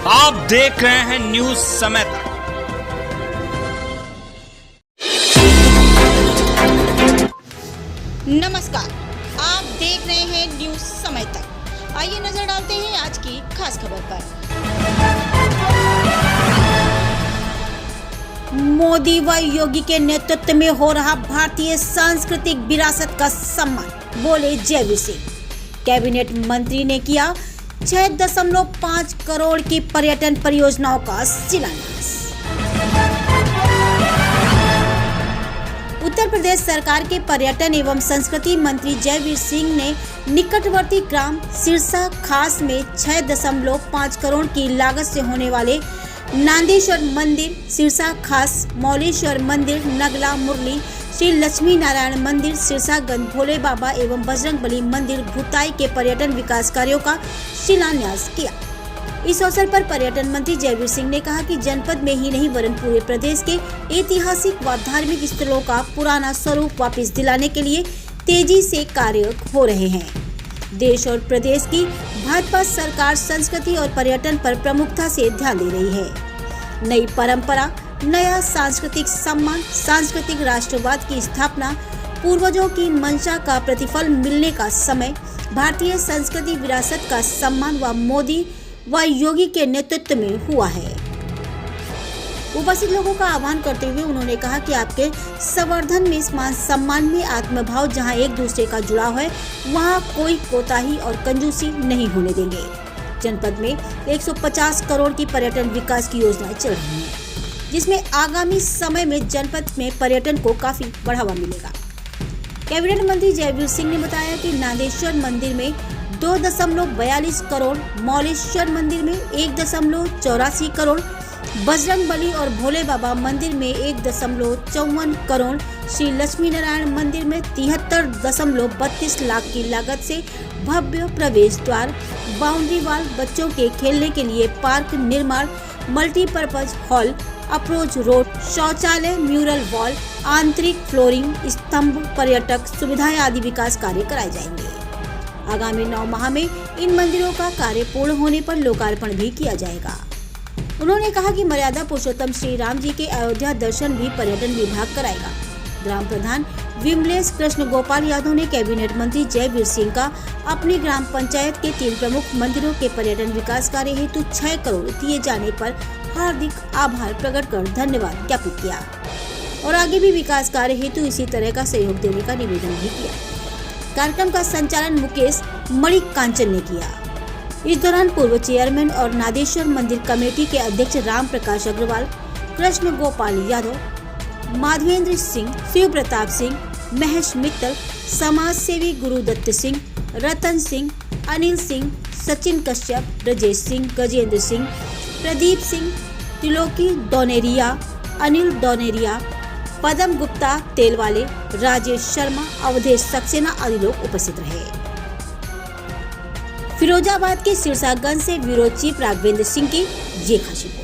आप देख रहे हैं न्यूज समय तक। नमस्कार, आप देख रहे हैं न्यूज समय तक। आइए नजर डालते हैं आज की खास खबर पर। मोदी व योगी के नेतृत्व में हो रहा भारतीय सांस्कृतिक विरासत का सम्मान, बोले जयवीर सिंह। कैबिनेट मंत्री ने किया 6.5 करोड़ की पर्यटन परियोजनाओं का शिलान्यास। उत्तर प्रदेश सरकार के पर्यटन एवं संस्कृति मंत्री जयवीर सिंह ने निकटवर्ती ग्राम सिरसा खास में 6.5 करोड़ की लागत से होने वाले नांदेश्वर मंदिर, सिरसा खास, मौलेश्वर मंदिर, नगला मुरली, श्री लक्ष्मी नारायण मंदिर, सिरसागंज भोले बाबा एवं बजरंगबली मंदिर भूताई के पर्यटन विकास कार्यों का शिलान्यास किया। इस अवसर पर पर्यटन मंत्री जयवीर सिंह ने कहा कि जनपद में ही नहीं वरन पूरे प्रदेश के ऐतिहासिक व धार्मिक स्थलों का पुराना स्वरूप वापस दिलाने के लिए तेजी से कार्य हो रहे हैं। देश और प्रदेश की भाजपा सरकार संस्कृति और पर्यटन पर प्रमुखता से ध्यान दे रही है। नई परंपरा, नया सांस्कृतिक सम्मान, सांस्कृतिक राष्ट्रवाद की स्थापना, पूर्वजों की मंशा का प्रतिफल मिलने का समय, भारतीय संस्कृति विरासत का सम्मान व मोदी व योगी के नेतृत्व में हुआ है। उपस्थित लोगों का आह्वान करते हुए उन्होंने कहा कि आपके संवर्धन में, सम्मान में आत्मभाव जहां एक दूसरे का जुड़ाव है, वहां कोई कोताही और कंजूसी नहीं होने देंगे। जनपद में 150 करोड़ की पर्यटन विकास की योजनाएं चल रही हैं, जिसमें आगामी समय में जनपद में पर्यटन को काफी बढ़ावा मिलेगा। कैबिनेट मंत्री जयवीर सिंह ने बताया कि नांदेश्वर मंदिर में 2.42 करोड़, मौलेश्वर मंदिर में 1.84 करोड़, बजरंगबली और भोले बाबा मंदिर में 1.54 करोड़, श्री लक्ष्मी नारायण मंदिर में 73.32 लाख की लागत से भव्य प्रवेश द्वार, बाउंड्री वॉल, बच्चों के खेलने के लिए पार्क निर्माण, मल्टीपर्पज हॉल, अप्रोच रोड, शौचालय, म्यूरल वॉल, आंतरिक फ्लोरिंग, स्तंभ, पर्यटक सुविधाएं आदि विकास कार्य कराए जाएंगे। आगामी 9 माह में इन मंदिरों का कार्य पूर्ण होने पर लोकार्पण भी किया जाएगा। उन्होंने कहा कि मर्यादा पुरुषोत्तम श्री राम जी के अयोध्या दर्शन भी पर्यटन विभाग कराएगा। ग्राम प्रधान विमलेश कृष्ण गोपाल यादव ने कैबिनेट मंत्री जयवीर सिंह का अपनी ग्राम पंचायत के 3 प्रमुख मंदिरों के पर्यटन विकास कार्य हेतु 6 करोड़ दिए जाने पर हार्दिक आभार प्रकट कर धन्यवाद ज्ञापित किया और आगे भी विकास कार्य हेतु इसी तरह का सहयोग देने का निवेदन भी किया। कार्यक्रम का संचालन मुकेश मणिक कांचन ने किया। इस दौरान पूर्व चेयरमैन और नादेश्वर मंदिर कमेटी के अध्यक्ष राम प्रकाश अग्रवाल, कृष्ण गोपाल यादव, माधवेंद्र सिंह, शिव प्रताप सिंह, महेश मित्तल, समाज सेवी गुरुदत्त सिंह, रतन सिंह, अनिल सिंह, सचिन कश्यप, ब्रजेश सिंह, गजेंद्र सिंह, प्रदीप सिंह, त्रिलोकी दोनेरिया, अनिल दोनेरिया, पदम गुप्ता तेलवाले, राजेश शर्मा, अवधेश सक्सेना आदि लोग उपस्थित रहे। फिरोजाबाद के सिरसागंज से ब्यूरो चीफ राघवेंद्र सिंह की ये खास रिपोर्ट।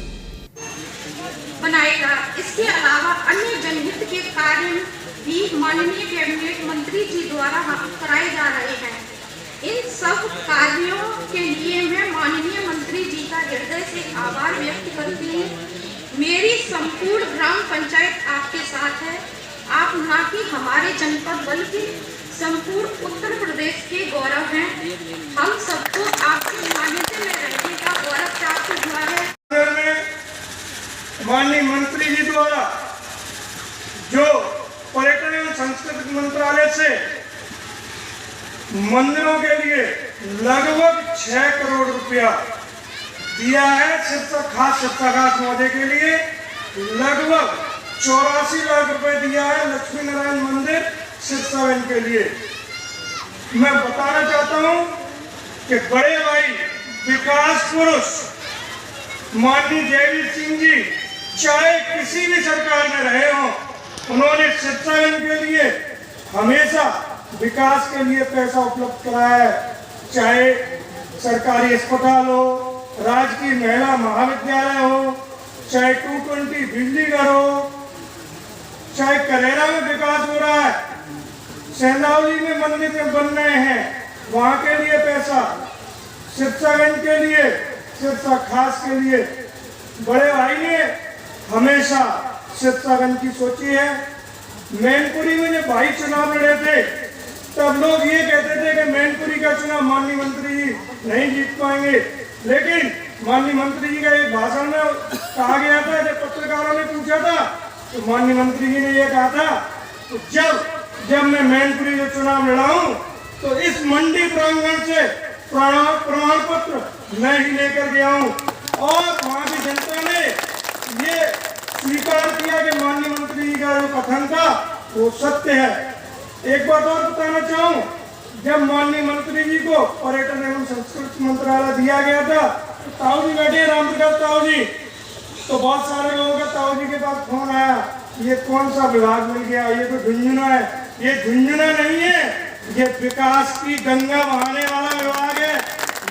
बनाएगा। इसके अलावा अन्य जनहित के कार्य भी माननीय कैबिनेट मंत्री जी द्वारा कराए जा रहे हैं। इन सब कार्यों के लिए मैं माननीय मंत्री जी का हृदय से आभार व्यक्त करती हूँ। मेरी संपूर्ण ग्राम पंचायत आपके साथ है। आप न कि हमारे जनपद बल्कि संपूर्ण उत्तर प्रदेश के गौरव हैं। हम सबको आपके सानिध्य में रहने का गौरव प्राप्त हुआ है। माननीय मंत्री जी द्वारा जो पर्यटन एवं संस्कृति मंत्रालय से मंदिरों के लिए लगभग 6 करोड़ रुपया दिया है। सिरसा महोदय के लिए लगभग 84 लाख रुपए दिया है। लक्ष्मी नारायण मंदिर सिरसागंज के लिए मैं बताना चाहता हूं कि बड़े भाई विकास पुरुष माननीय जयवीर सिंह जी चाहे किसी भी सरकार में रहे हों, उन्होंने सिरसागंज के लिए हमेशा विकास के लिए पैसा उपलब्ध कराया है। चाहे सरकारी अस्पताल हो, राजकीय महिला महाविद्यालय हो, चाहे 220 बिजली घर हो, चाहे करेरा में विकास हो रहा है, सेंधावली में मंदिर बन रहे हैं, वहां के लिए पैसा, सिरसागंज के लिए सिरसा खास के लिए बड़े भाई ने हमेशा सिरसागंज की सोची है। मैनपुरी में जब भाई चुनाव लड़े थे तब लोग ये कहते थे कि मैनपुरी का चुनाव माननीय मंत्री जी नहीं जीत पाएंगे, लेकिन माननीय मंत्री जी का एक भाषण में कहा गया था, जब पत्रकारों ने पूछा था तो माननीय मंत्री जी ने यह कहा था तो जब मैं मैनपुरी में चुनाव लड़ा हूं तो इस मंडी प्रांगण से प्रमाण पत्र मैं ही लेकर गया हूं और वहां की जनता ने ये स्वीकार किया कि माननीय मंत्री जी का जो कथन था वो सत्य है। एक बात और बताना चाहूँ, जब माननीय मंत्री जी को पर्यटन एवं संस्कृति मंत्रालय दिया गया था तो ताऊ जी बैठे, रामप्रकाश ताऊ जी, तो बहुत सारे लोगों का ताऊ जी के पास फोन आया, ये कौन सा विभाग मिल गया, ये तो झुंझुना है। ये झुंझुना नहीं है, ये विकास की गंगा बहाने वाला विभाग है।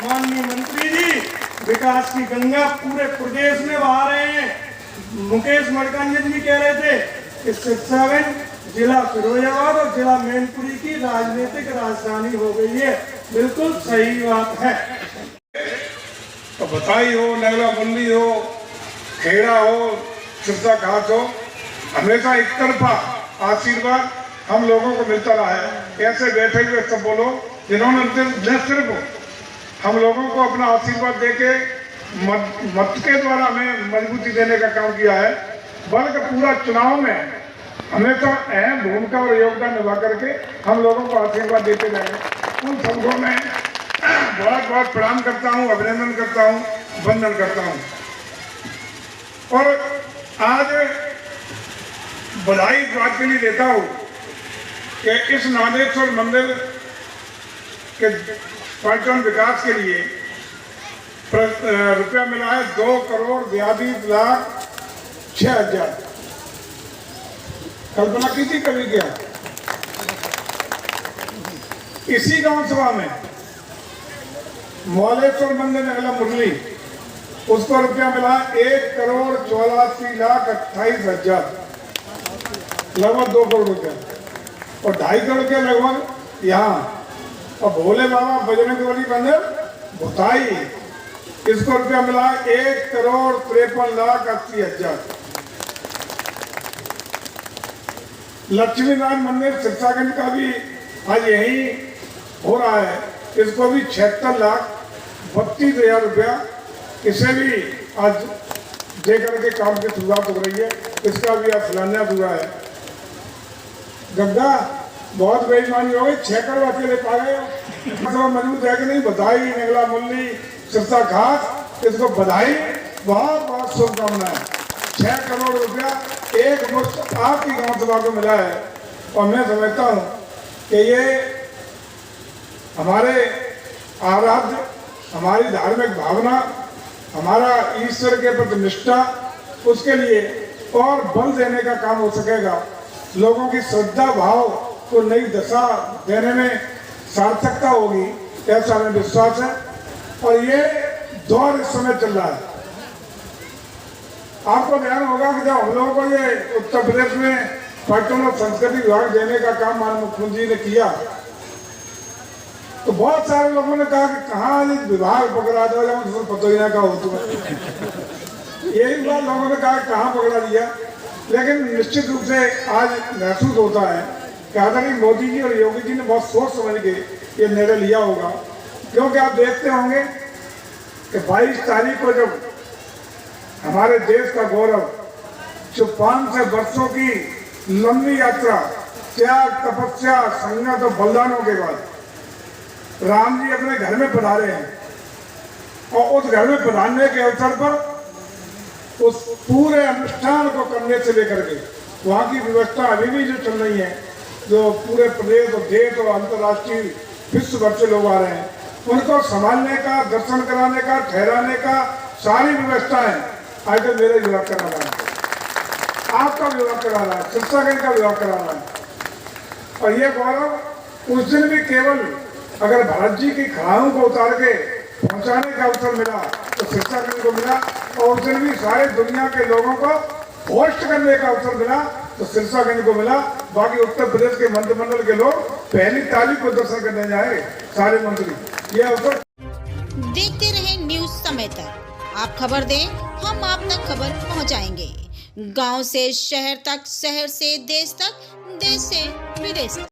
माननीय मंत्री जी विकास की गंगा पूरे प्रदेश में बहा रहे हैं। मुकेश मणिकंजन जी कह रहे थे कि सिरसागंज जिला फिरोजाबाद और जिला मैनपुरी की राजनीतिक राजधानी हो गई है। बिल्कुल सही बात है। तो बधाई हो, नगला मुंडी हो, खेड़ा हो, सिरसा घाट हो, हमेशा एक तरफा आशीर्वाद हम लोगों को मिलता रहा है। ऐसे बैठे हुए सब बोलो जिन्होंने न सिर्फ हम लोगों को अपना आशीर्वाद देके मत के द्वारा हमें मजबूती देने का काम किया है, बल्कि पूरा चुनाव में हमेशा अहम भूमिका और योगदान निभा करके हम लोगों को आशीर्वाद देते रहे। उन सबको मैं बहुत बहुत प्रणाम करता हूँ, अभिनंदन करता हूँ, वंदन करता हूँ। और आज बधाई इस बात के लिए देता हूँ कि इस नागेश्वर मंदिर के पर्यटन विकास के लिए रुपया मिला है 2,42,06,000। कल्पना की थी कभी क्या? इसी गांव सभा में मौलेश्वर मंदिर नगला मुरली, उसको रुपया मिला 1,84,28,000, लगभग 2 करोड़ रुपया, और 2.5 करोड़ रुपया लगभग यहाँ। और भोले बाबा बजरंगबली मंदिर भुताई, इसको रुपया मिला 1,53,80,000। लक्ष्मी नारायण मंदिर सिरसागंज का भी आज यही हो रहा है, इसको भी 76,32,000 रुपया, इसे भी आज दे करके काम की शुरुआत हो रही है। इसका भी आज शिलान्यास हुआ है। गंगा बहुत बेईमानी हो गई, 6 करोड़ अकेले पा गए हो। मजबूत है कि नहीं? बधाई नगला मुरली सिरसा खास, इसको बधाई, बहुत बहुत शुभकामनाएं। 6 करोड़ रुपया एक मुश्त आपकी गांव सभा को मिला है, और मैं समझता हूं कि ये हमारे आराध्य, हमारी धार्मिक भावना, हमारा ईश्वर के प्रति निष्ठा, उसके लिए और बल देने का काम हो सकेगा। लोगों की श्रद्धा भाव को नई दशा देने में सार्थकता होगी, ऐसा हमें विश्वास है। और ये दौर इस समय चल रहा है। आपको ध्यान होगा कि जब हम लोगों को ये उत्तर प्रदेश में पर्यटन और संस्कृति विभाग देने का काम माननीय मुख्यमंत्री ने किया, तो बहुत सारे लोगों ने कहा कि कहाँ विभाग पकड़ा दो, जब पता ही ना का हो। तो यही बात लोगों ने कहा कहाँ पकड़ा दिया, लेकिन निश्चित रूप से आज महसूस होता है कि आदरणीय मोदी जी और योगी जी ने बहुत सोच समझ के ये निर्णय लिया होगा। क्योंकि आप देखते होंगे कि 22 तारीख को जब हमारे देश का गौरव, जो 500 वर्षों की लंबी यात्रा, त्याग, तपस्या, संघर्ष और बलिदानों के बाद राम जी अपने घर में पधारे हैं, और उस घर में पधारने के अवसर पर उस पूरे अनुष्ठान को करने से लेकर के वहाँ की व्यवस्था अभी भी जो चल रही है, जो पूरे प्रदेश और देश और अंतर्राष्ट्रीय विश्व भर से लोग आ रहे हैं, उनको संभालने का, दर्शन कराने का, ठहराने का सारी व्यवस्थाएं आज तक मेरा विभाग करा रहा है, आपका विभाग करा रहा है, सिरसागंज का विभाग करा रहा है। और ये गौरव उस दिन भी केवल अगर भरत जी की खड़ाओं को उतार के पहुंचाने का अवसर मिला तो सिरसागंज को मिला, और उस दिन भी सारे दुनिया के लोगों को होस्ट करने का अवसर मिला तो सिरसागंज को मिला। बाकी उत्तर प्रदेश के मंत्रिमंडल के लोग पहली तारीख को दर्शन करने जाए सारे मंत्री। ये अवसर देखते रहे न्यूज न्यूज समय तक। आप खबर दें, हम आप तक खबर पहुंचाएंगे। गांव से शहर तक, शहर से देश तक, देश से विदेश तक।